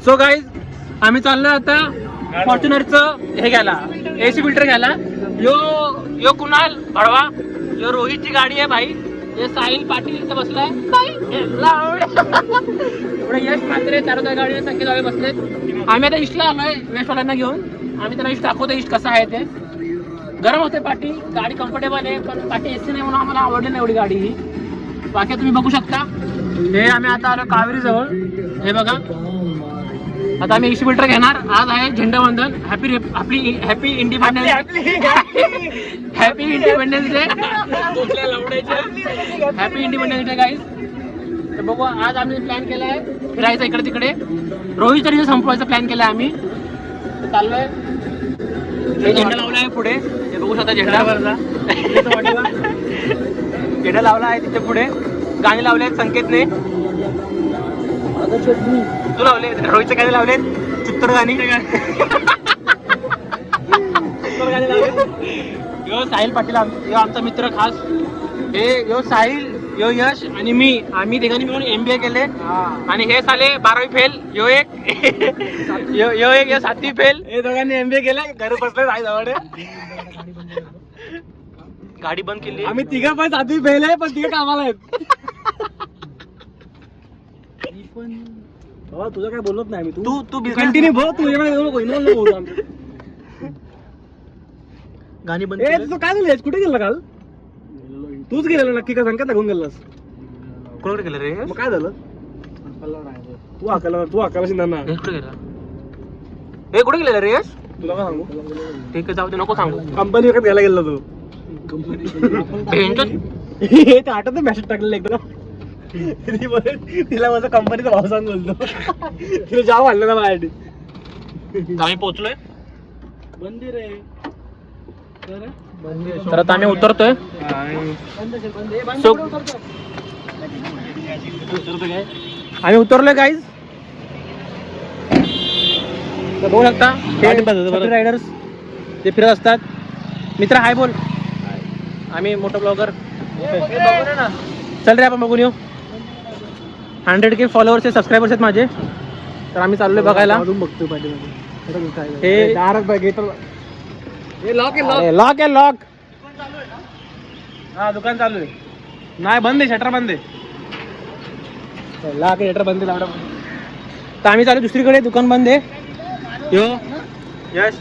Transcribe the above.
So guys आम्ही चाललोय आता फॉर्च्युनरचं हे घ्यायला, AC फिल्टर घ्यायला. यो कुणाल भडवा, यो रोहितची गाडी आहे भाई. हे साहिल पाटील इथे बसलाय. पुढे यश म्हात्रे त्या गाडीवर संकेत वाले बसलेत. आम्ही आता इष्टला आलोय वेस्टवाल्यांना घेऊन. आम्ही त्यांना इष्ट दाखवतो इष्ट कसं आहे ते. गरम होते पाठी, गाडी कम्फर्टेबल आहे, पण पाठी AC नाही म्हणून आम्हाला आवडली नाही एवढी गाडी ही. बाकी तुम्ही बघू शकता. हे आम्ही आता आलो कावेरी जवळ. हे बघा आता आम्ही AC फिल्टर घेणार. आज आहे झेंडावंदन. Happy independence day. Happy independence day guys. तर बघू आज आम्ही प्लॅन केलाय फिरायचा इकडे तिकडे. रोहितच्या रिझल्ट संपवायचा प्लॅन केलाय आम्ही. चाललोय. हे झेंडा लावला आहे पुढे, हे बघू शकता झेंडावरचा. झेंडा लावला आहे तिथे पुढे. गाणी लावले आहेत संकेतने. तू लावले रोहितचे गाणी लावले चित्तर गाणी. यो साहिल पाटील यो आमचा मित्र खास. हे यो साहिल, यो यश आणि मी, आम्ही तिघांनी मिळून MBA केले. आणि हे साले 12वी फेल. यो एक यो 7वी फेल. हे दोघांनी MBA केले. घर बसले साई जवळ. गाडी बंद केली. आम्ही तिघं पण 7वी फेल आहे, पण तिघं कामाला आहेत. बाबा तुझं काय बोलत नाही. तू कंटिन्यू बोल. तू गाणी बंद. तुझं काय झालं? कुठे गेला काल? तूच गेलेला नक्की का? संकेत घेऊन गेलास? कोणाकडे गेला रे? मग काय झालं? तू हाकाला शिंदा. कुठे गेला? हे कुठे गेलेला रे? तुला काय सांगू? ठीक आहे जाऊ दे, नको सांगू. कंपनी वगैरे घ्यायला गेला तो. आठवत मेसेज टाकलेला एकदा. तिला माझा कंपनीचा भाव सांग बोलतो. तिला जाव आणलं ना माझ्यासाठी. आम्ही पोहोचलोय. मंदिर आहे तर आता आम्ही उतरतोय. आम्ही उतरलोय गाईज. बघू शकता रायडर्स ते फिरत असतात. मित्र हाय बोल. आम्ही मोठं ब्लॉगर. चल रे आपण बघून येऊ. 100K फॉलोअर्स आहे, सबस्क्रायबर्स आहेत माझे. तर आम्ही चाललोय बघायला. हे लॉक आहे लॉक. हा दुकान चालू आहे. नाही बंद आहे, शटर बंद आहे. लॉक आहे, शटर बंद आहे. तर आम्ही चालू दुसरीकडे, दुकान बंद आहे. यो यश